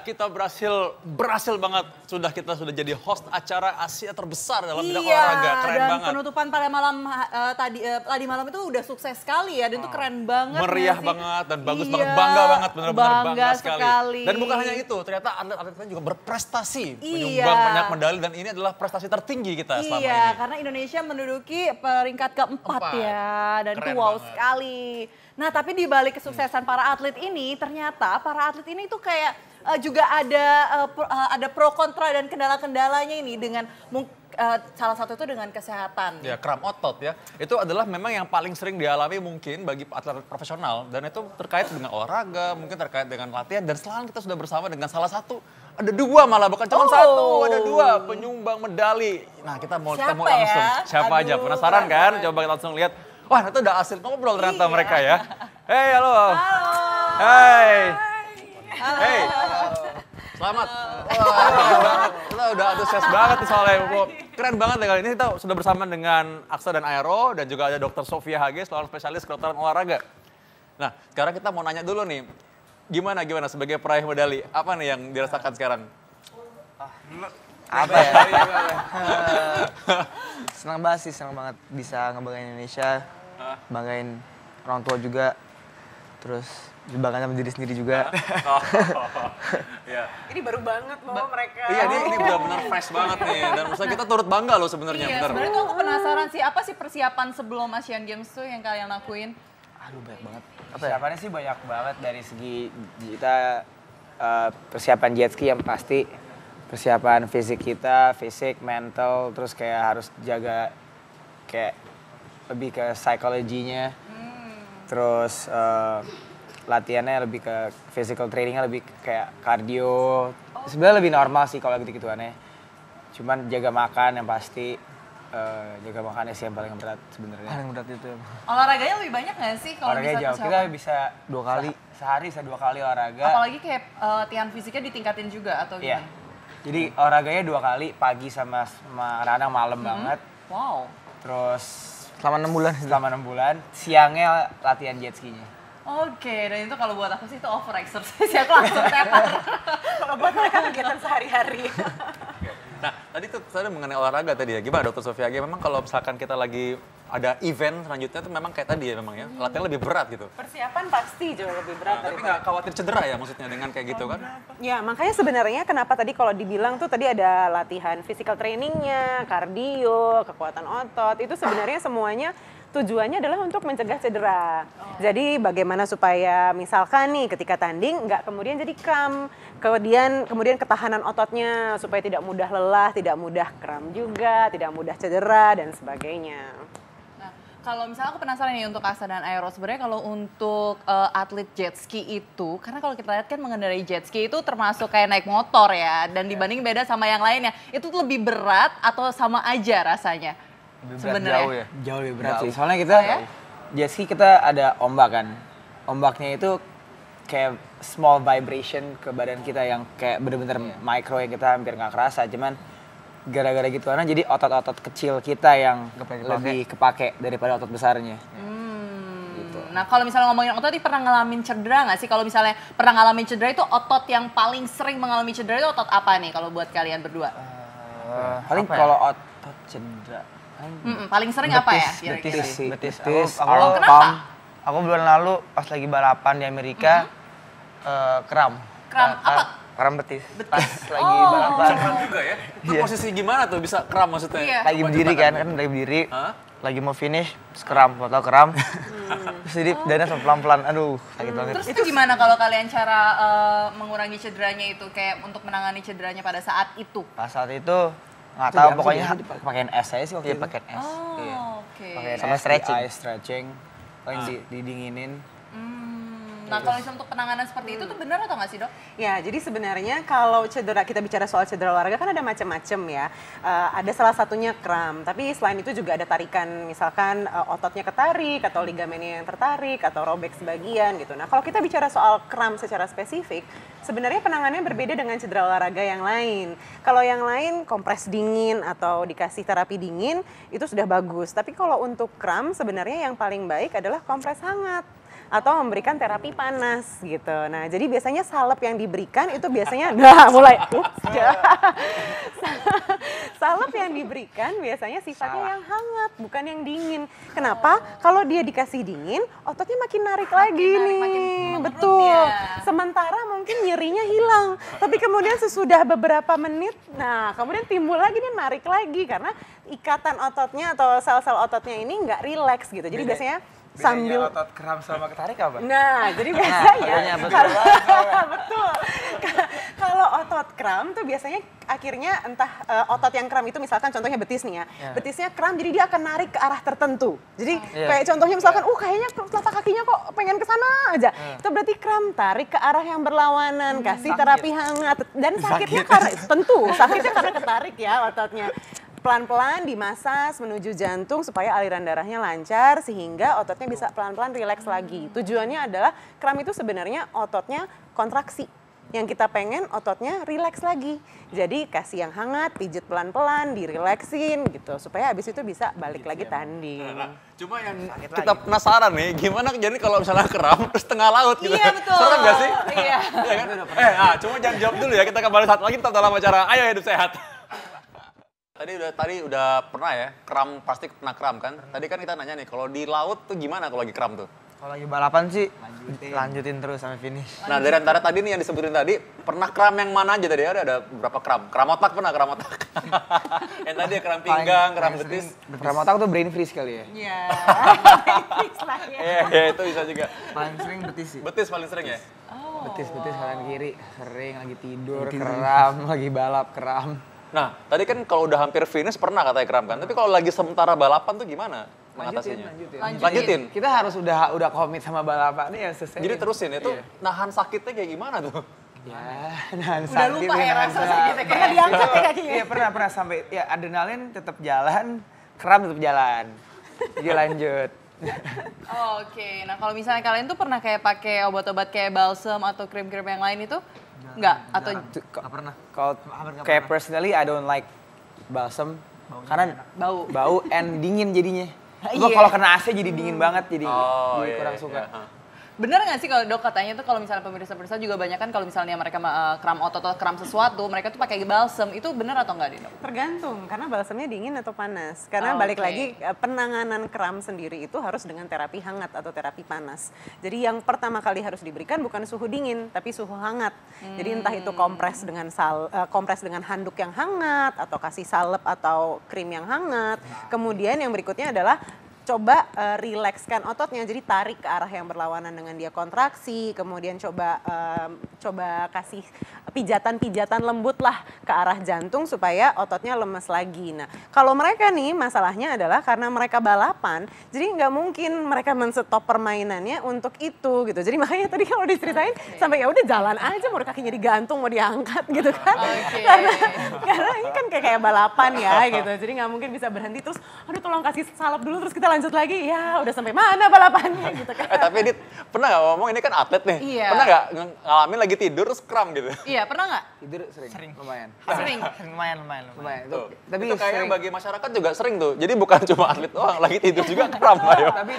kita berhasil banget. Kita sudah jadi host acara Asia terbesar dalam bidang Iya, olahraga. Keren dan banget. penutupan pada malam tadi malam itu udah sukses sekali ya, dan itu keren banget. Meriah nggak sih? banget dan bagus Iya, banget, bangga banget, benar-benar bangga bangga sekali. Dan bukan hanya itu, ternyata atlet-atletnya juga berprestasi, Iya. menyumbang banyak medali dan ini adalah prestasi tertinggi kita selama ini. Iya, karena Indonesia menduduki peringkat keempat ya, dan itu Keren wow banget. sekali. Nah, tapi di balik kesuksesan para atlet ini, ternyata para atlet ini tuh kayak juga ada pro kontra dan kendala-kendalanya ini dengan salah satu itu dengan kesehatan. Ya, kram otot ya. Itu adalah memang yang paling sering dialami mungkin bagi atlet profesional. Dan itu terkait dengan olahraga, mungkin terkait dengan latihan. Dan sekarang kita sudah bersama dengan salah satu, ada dua malah, bukan cuma satu, ada dua penyumbang medali. Nah, kita mau ketemu Siapa langsung. ya? Siapa aja, Aduh, penasaran kan? penasaran. Coba kita langsung lihat. Wah, itu udah hasil ngobrol ternyata mereka ya. Hei, halo. Halo. Hai. Hei. Selamat. Wah, keren banget. Kita udah antusias banget nih soalnya. Keren banget ya kali ini kita sudah bersama dengan Aksa dan Aero dan juga ada Dr. Sofia Hage, seorang spesialis kedokteran olahraga. Nah, sekarang kita mau nanya dulu nih. Gimana sebagai peraih medali? Apa nih yang dirasakan sekarang? Apa ya? Senang banget sih, senang banget bisa ngebanggain Indonesia, banggain orang tua juga, terus banggain sama diri sendiri juga. Iya. Ini baru banget loh mereka. Iya, ini benar-benar fresh banget nih. Dan maksudnya kita turut bangga loh sebenarnya. Iya, bener. sebenarnya tuh aku penasaran sih, apa sih persiapan sebelum Asian Games tuh yang kalian lakuin? Aduh, banyak banget. Persiapannya sih banyak banget dari segi kita persiapan jet ski yang pasti, persiapan fisik kita, fisik, mental, terus kayak harus jaga kayak lebih ke psikologinya, terus latihannya lebih ke physical trainingnya lebih kayak cardio. Sebenarnya lebih normal sih kalau gitu-gituannya. Cuman jaga makan yang pasti, jaga makannya sih yang paling berat sebenarnya. Paling berat itu ya. Olahraganya lebih banyak nggak sih kalau Olahraganya bisa jauh, kita persiapan? bisa 2 kali, sehari bisa 2 kali olahraga. Apalagi kayak latihan fisiknya ditingkatin juga atau Iya. gimana? Jadi olahraganya 2 kali, pagi sama kadang malam banget. Wow. Terus Selama 6 bulan. selama 6 bulan, siangnya latihan jet skinya. Oke, dan itu kalau buat aku sih itu over exercise ya, aku langsung tepar. Kalau buat mereka kegiatan sehari-hari. Nah, tadi tuh mengenai olahraga tadi ya. Gimana Dr. Sofia Hage? Memang kalau misalkan kita lagi ada event selanjutnya tuh memang kayak tadi ya memang ya. Latihan lebih berat gitu. Persiapan pasti jauh lebih berat Tapi daripada. nggak khawatir cedera ya maksudnya dengan kayak gitu kan? Ya, makanya sebenarnya kenapa tadi kalau dibilang tuh tadi ada latihan physical trainingnya, kardio, kekuatan otot, itu sebenarnya semuanya tujuannya adalah untuk mencegah cedera. Jadi bagaimana supaya misalkan nih ketika tanding nggak kemudian jadi kram, kemudian ketahanan ototnya supaya tidak mudah lelah, tidak mudah kram juga, tidak mudah cedera dan sebagainya. Nah, kalau misalnya aku penasaran nih untuk Aksa dan Aero, sebenarnya kalau untuk atlet jet ski itu, karena kalau kita lihat kan mengendarai jet ski itu termasuk kayak naik motor ya, dan dibanding beda sama yang lainnya, itu lebih berat atau sama aja rasanya? Lebih berat Sebenarnya. jauh ya. Jauh lebih berat sih. Jauh. Soalnya kita ya? jet ski kita ada ombak kan. Ombaknya itu kayak small vibration ke badan kita yang kayak bener-bener micro yang kita hampir nggak kerasa. Cuman gara-gara gitu karena jadi otot-otot kecil kita yang lebih kepake daripada otot besarnya. Gitu. Nah, kalau misalnya ngomongin otot, pernah ngalamin cedera nggak sih? Kalau misalnya pernah ngalamin cedera itu otot yang paling sering mengalami cedera itu otot apa nih kalau buat kalian berdua? Paling kalau otot cedera. Paling sering apa ya? Betis kira-kira? sih. Betis. Betis, Aku- Oh, arm, kenapa? palm. Aku bulan lalu pas lagi balapan di Amerika, kram. Kram apa? Kram betis. Pas lagi Oh. balapan. Kram juga ya? Itu posisi gimana tuh bisa kram maksudnya? Iya. Lagi berdiri kan lagi berdiri. Hah? Lagi mau finish, terus kram, foto kram. Terus jadi dana pelan-pelan, aduh sakit banget. Terus itu gimana kalau kalian cara mengurangi cederanya itu, kayak untuk menangani cederanya pada saat itu? Pas saat itu nggak Itu tahu diambil pokoknya jadi pakaian es aja sih waktu dia itu. pakai es. Iya. Oh, oke. Pakaian Sama es, stretching. ice stretching. Paling didinginin. Nah, kalau misalnya untuk penanganan seperti itu tuh benar atau nggak sih, Dok? Ya, jadi sebenarnya kalau cedera, kita bicara soal cedera olahraga kan ada macam-macam ya. Ada salah satunya kram, tapi selain itu juga ada tarikan, misalkan ototnya ketarik atau ligamennya yang tertarik atau robek sebagian gitu. Nah, kalau kita bicara soal kram secara spesifik, sebenarnya penanganannya berbeda dengan cedera olahraga yang lain. Kalau yang lain kompres dingin atau dikasih terapi dingin itu sudah bagus. Tapi kalau untuk kram sebenarnya yang paling baik adalah kompres hangat. atau memberikan terapi panas gitu. Nah, jadi biasanya salep yang diberikan itu biasanya, nah mulai, salep yang diberikan biasanya sifatnya yang hangat, bukan yang dingin. Kenapa? Kalau dia dikasih dingin, ototnya makin narik lagi nih. makin Betul. ya. Sementara mungkin nyerinya hilang, tapi kemudian sesudah beberapa menit, nah kemudian timbul lagi nih narik lagi karena ikatan ototnya atau sel-sel ototnya ini nggak rileks gitu. Jadi biasanya sambil otot kram sama ketarik apa? Nah, jadi biasanya betul. betul. Kalau otot kram tuh biasanya akhirnya entah otot yang kram itu misalkan contohnya betis nih ya. Betisnya kram jadi dia akan narik ke arah tertentu. Jadi kayak contohnya misalkan kayaknya telapak kakinya kok pengen ke sana aja. Itu berarti kram, tarik ke arah yang berlawanan, kasih terapi hangat dan sakitnya karena tentu sakitnya karena ketarik ya ototnya. Pelan-pelan dimasas menuju jantung supaya aliran darahnya lancar sehingga ototnya bisa pelan-pelan rileks lagi. Tujuannya adalah kram itu sebenarnya ototnya kontraksi. Yang kita pengen ototnya rileks lagi. Jadi kasih yang hangat, pijit pelan-pelan, dirileksin gitu supaya habis itu bisa balik lagi tanding. Cuma yang kita penasaran nih, gimana jadi kalau misalnya kram terus tengah laut gitu. Iya, betul. Serem gak sih? Iya. Iya kan? Cuma jangan jawab dulu ya, kita kembali saat lagi tetap dalam acara Ayo Hidup Sehat. Tadi udah pernah ya, kram pasti pernah kram kan? Tadi kan kita nanya nih, kalau di laut tuh gimana kalau lagi kram tuh? Kalau lagi balapan sih lanjutin terus sampai finish. Nah dari antara tadi nih yang disebutin tadi, pernah kram yang mana aja tadi? Ada berapa kram? Kram otak pernah, kram otak. Yang tadi ya kram pinggang, kram betis. Kram otak tuh brain freeze kali ya? Iya. Iya, itu bisa juga. Paling sering betis sih. Betis paling sering ya? Betis kanan kiri, sering lagi tidur, kram, lagi balap, kram. Nah, tadi kan kalau udah hampir finish pernah katanya kram kan? Tapi kalau lagi sementara balapan tuh gimana mengatasinya? Lanjutin. Kita harus udah komit sama balapan ya selesai. Jadi terusin itu nahan sakitnya kayak gimana tuh? Ya, nahan Udah sakit. lupa ya rasa sakitnya Pernah kayak. diangkat ya kakinya? Iya pernah sampai ya adrenalin tetap jalan, kram tetap jalan. Jadi lanjut. Oke, nah kalau misalnya kalian tuh pernah kayak pakai obat-obat kayak balsam atau krim-krim yang lain itu? Enggak? Atau Nggak pernah. Kalau kayak personally I don't like balsam karena bau and dingin jadinya. Cuma Iya. kalau kena AC jadi dingin banget jadi iya, kurang iya, suka. iya. bener nggak sih kalau dok katanya tuh kalau misalnya pemirsa-pemirsa juga banyak kan kalau misalnya mereka kram otot atau kram sesuatu, mereka tuh pakai balsam. Itu bener atau enggak, Dok? Tergantung, karena balsamnya dingin atau panas. Karena Oh, balik oke. lagi, penanganan kram sendiri itu harus dengan terapi hangat atau terapi panas. Jadi yang pertama kali harus diberikan bukan suhu dingin, tapi suhu hangat. Jadi entah itu kompres dengan handuk yang hangat, atau kasih salep atau krim yang hangat. Kemudian yang berikutnya adalah coba rilekskan ototnya, jadi tarik ke arah yang berlawanan dengan dia kontraksi, kemudian coba kasih pijatan-pijatan lembut lah ke arah jantung supaya ototnya lemes lagi. Nah, kalau mereka nih masalahnya adalah karena mereka balapan, jadi nggak mungkin mereka men-stop permainannya untuk itu gitu. Jadi makanya tadi kalau diceritain sampai ya udah jalan aja, mau kakinya digantung, mau diangkat gitu kan. Karena ini kan kayak balapan ya gitu. Jadi nggak mungkin bisa berhenti terus, aduh tolong kasih salep dulu terus kita lanjut lagi. Ya udah sampai mana balapannya gitu kan. Tapi Dit, pernah nggak ngomong ini kan atlet nih? Iya. Pernah nggak ngalamin lagi tidur terus kram gitu? Iya, pernah nggak? Tidur sering. Lumayan. Sering. Lumayan. Tuh. Tapi itu kayaknya sering. bagi masyarakat juga sering tuh. Jadi bukan cuma atlet doang, lagi tidur juga kram ayo. Tapi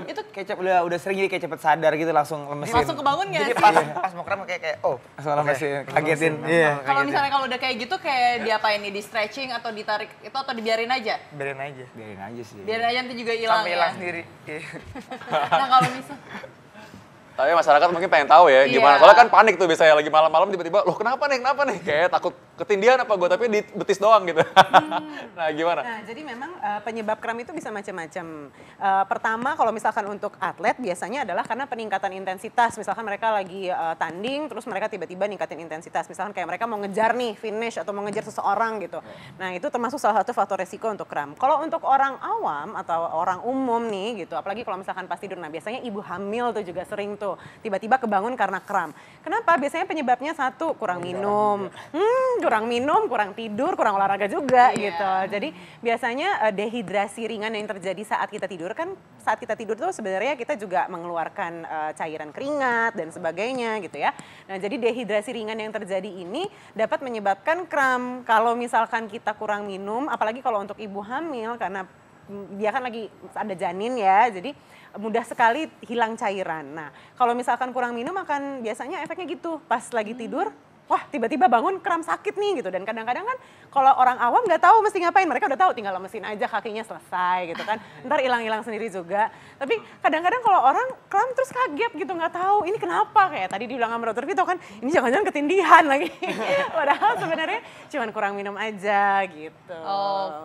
itu kayak udah sering jadi kayak cepet sadar gitu langsung lemesin. Langsung kebangun nggak Jadi sih? pas mau kram kayak Langsung lemesin, kagetin. Iya. Kalau misalnya kalau udah kayak gitu kayak diapain nih, di stretching atau ditarik itu atau dibiarin aja? biarin aja. Biarin aja sih. Biarin aja nanti juga hilang Sampai ya. hilang sendiri. Iya. Nah kalau misal Tapi masyarakat mungkin pengen tahu ya gimana. Iya. Soalnya kan panik tuh biasanya lagi malam-malam tiba-tiba, loh kenapa nih? Kayak takut ketindihan apa gue, tapi di betis doang gitu. Nah gimana? Nah, jadi memang penyebab kram itu bisa macam-macam. Pertama, kalau misalkan untuk atlet biasanya adalah karena peningkatan intensitas. Misalkan mereka lagi tanding, terus mereka tiba-tiba ningkatin intensitas. Misalkan kayak mereka mau ngejar nih, finish atau mau ngejar seseorang gitu. Nah, itu termasuk salah satu faktor resiko untuk kram. Kalau untuk orang awam atau orang umum nih gitu, apalagi kalau misalkan pas tidur, nah biasanya ibu hamil tuh juga sering tuh tiba-tiba kebangun karena kram. Kenapa? Biasanya penyebabnya satu, kurang minum, kurang tidur, kurang olahraga juga gitu. Jadi biasanya dehidrasi ringan yang terjadi saat kita tidur kan, saat kita tidur tuh sebenarnya kita juga mengeluarkan cairan keringat dan sebagainya gitu ya. Nah jadi dehidrasi ringan yang terjadi ini dapat menyebabkan kram. Kalau misalkan kita kurang minum, apalagi kalau untuk ibu hamil karena dia kan lagi ada janin ya, jadi mudah sekali hilang cairan. Nah, kalau misalkan kurang minum akan biasanya efeknya gitu, pas lagi tidur, wah tiba-tiba bangun kram sakit nih gitu. Dan kadang-kadang kan kalau orang awam nggak tahu mesti ngapain, mereka udah tahu tinggal lemesin aja kakinya selesai gitu kan. Ntar hilang-hilang sendiri juga. Tapi kadang-kadang kalau orang kram terus kaget gitu, nggak tahu ini kenapa. Kayak tadi dibilang sama dokter Vito kan, ini jangan-jangan ketindihan lagi. Padahal sebenarnya cuma kurang minum aja gitu.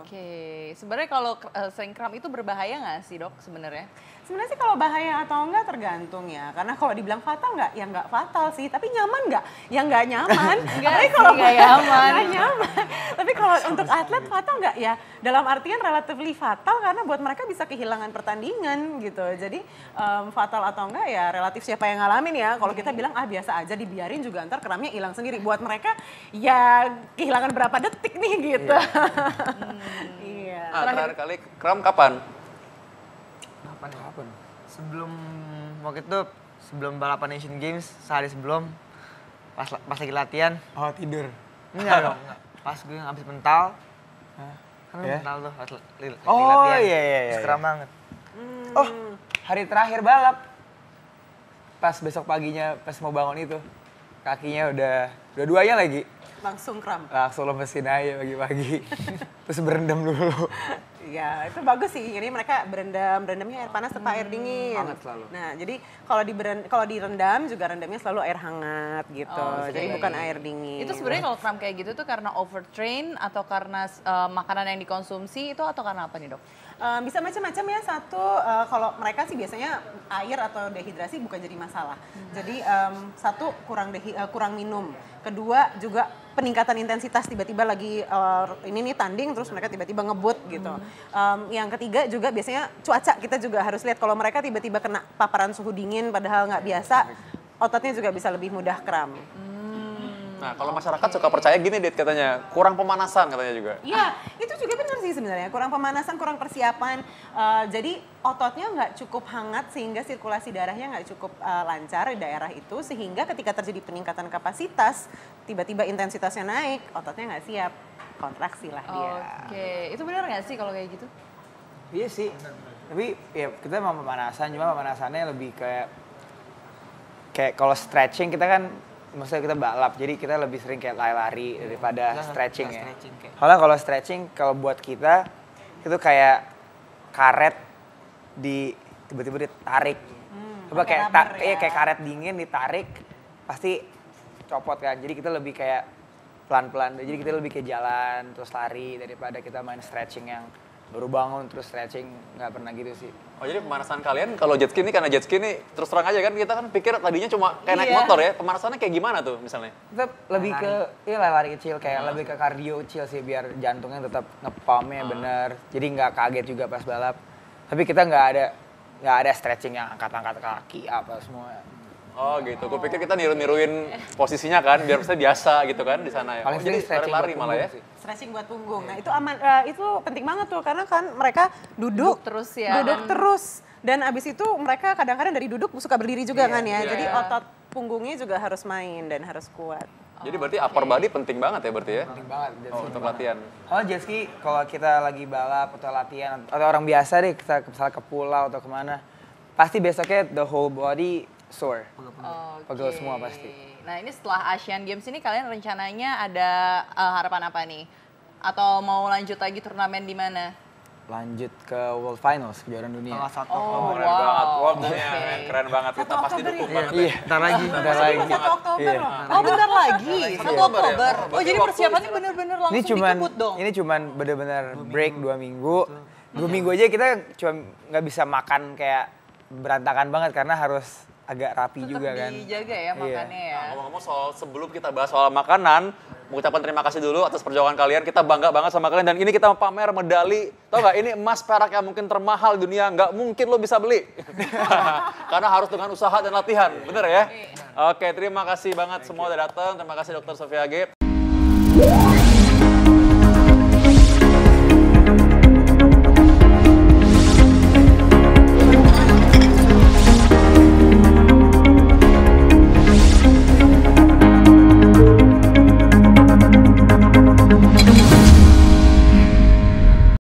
Oke, sebenarnya kalau sering kram itu berbahaya nggak sih dok sebenarnya? Sebenarnya sih kalau bahaya atau enggak tergantung ya. Karena kalau dibilang fatal enggak, ya enggak fatal sih. Tapi nyaman enggak? Ya enggak nyaman. Tapi kalau nggak nyaman. Nggak nyaman. Tapi kalau untuk atlet fatal enggak? Ya dalam artian relatively fatal karena buat mereka bisa kehilangan pertandingan gitu. Jadi fatal atau enggak ya relatif siapa yang ngalamin ya. Kalau kita bilang biasa aja dibiarin juga ntar kramnya hilang sendiri. Buat mereka ya kehilangan berapa detik nih gitu. Iya. Terakhir kali kram kapan? Kapan? Sebelum waktu itu sebelum balapan Asian Games sehari sebelum pas lagi latihan. Oh tidur. Enggak dong, enggak. Pas gue habis mental. Kan Ya? mental tuh pas lagi Oh, latihan. iya. Terus kram banget. Oh hari terakhir balap. Pas besok paginya pas mau bangun itu. Kakinya udah dua-duanya lagi. Langsung kram. Langsung lemesin aja pagi-pagi. Terus berendam dulu. Ya itu bagus sih. Jadi mereka berendamnya air panas atau air dingin. Hangat selalu. Nah jadi kalau direndam juga rendamnya selalu air hangat gitu. Jadi bukan air dingin. Itu sebenarnya kalau kram kayak gitu tuh karena overtrain atau karena makanan yang dikonsumsi itu atau karena apa nih dok? Bisa macam-macam ya. Satu kalau mereka sih biasanya air atau dehidrasi bukan jadi masalah. Jadi satu kurang minum. Kedua juga peningkatan intensitas tiba-tiba lagi ini nih tanding terus mereka tiba-tiba ngebut gitu. Yang ketiga juga biasanya cuaca kita juga harus lihat kalau mereka tiba-tiba kena paparan suhu dingin padahal nggak biasa ototnya juga bisa lebih mudah kram. Nah, kalau masyarakat suka percaya gini, Dit, katanya kurang pemanasan katanya juga. Iya, itu juga benar sih sebenarnya. Kurang pemanasan, kurang persiapan. Jadi ototnya nggak cukup hangat sehingga sirkulasi darahnya nggak cukup lancar di daerah itu. Sehingga ketika terjadi peningkatan kapasitas, tiba-tiba intensitasnya naik, ototnya nggak siap. Kontraksi lah dia. Oke, itu benar nggak sih kalau kayak gitu? Iya sih. Tapi ya kita mau pemanasan, cuma pemanasannya lebih kayak kalau stretching kita kan maksudnya kita balap, jadi kita lebih sering kayak lari-lari daripada stretching ya. Kalau stretching, kalau buat kita itu kayak karet tiba-tiba ditarik. Coba kayak kayak karet dingin ditarik, pasti copot kan. Jadi kita lebih kayak pelan-pelan. Jadi kita lebih kayak jalan terus lari daripada kita main stretching yang baru bangun terus stretching, nggak pernah gitu sih. Oh jadi pemanasan kalian kalau jet ski ini, karena jet ski ini terus terang aja kan kita kan pikir tadinya cuma kayak naik motor ya, pemanasannya kayak gimana tuh misalnya? Tetap lebih ke lari kecil, kayak lebih ke kardio kecil sih biar jantungnya tetap ngepumpnya bener, jadi nggak kaget juga pas balap. Tapi kita nggak ada stretching yang angkat-angkat kaki apa semua. Oh gitu, gue pikir kita niru-niruin posisinya kan, biar biasa gitu kan di sana ya. Paling Oh, jadi stretching lari buat malah ya? punggung sih. Stretching buat punggung. Nah itu aman, itu penting banget tuh karena kan mereka duduk terus ya. Duduk terus. Dan abis itu mereka kadang-kadang dari duduk suka berdiri juga kan ya. Jadi otot punggungnya juga harus main dan harus kuat. Jadi berarti upper body penting banget ya berarti ya? Penting banget jet ski. Untuk latihan. Kalau jet ski, kalau kita lagi balap atau latihan, atau orang biasa deh, kita misalnya ke pulau atau kemana, pasti besoknya the whole body sore. Pegel semua pasti. Nah ini setelah Asian Games ini kalian rencananya ada harapan apa nih? Atau mau lanjut lagi turnamen di mana? Lanjut ke World Finals, kejuaraan dunia. Oh, Keren banget, wow, Oke. keren banget. Kita pasti dukung banget ya. Iya, bentar lagi. Satu Oktober loh. Oh bentar lagi, 1 Oktober ya? Oktober. Oh jadi Waktu persiapannya bener-bener langsung dikebut dong? Ini cuman bener-bener break 2 minggu. 2 minggu aja kita cuma nggak bisa makan kayak berantakan banget karena harus agak rapi Tetap juga kan. dijaga ya makannya ya. Ngomong-ngomong sebelum kita bahas soal makanan, mengucapkan terima kasih dulu atas perjuangan kalian. Kita bangga banget sama kalian dan ini kita pamer medali. Tau gak, ini emas perak yang mungkin termahal di dunia, nggak mungkin lo bisa beli. Karena harus dengan usaha dan latihan, bener ya? Oke, terima kasih banget semua udah datang. Terima kasih Dr. Sofia G.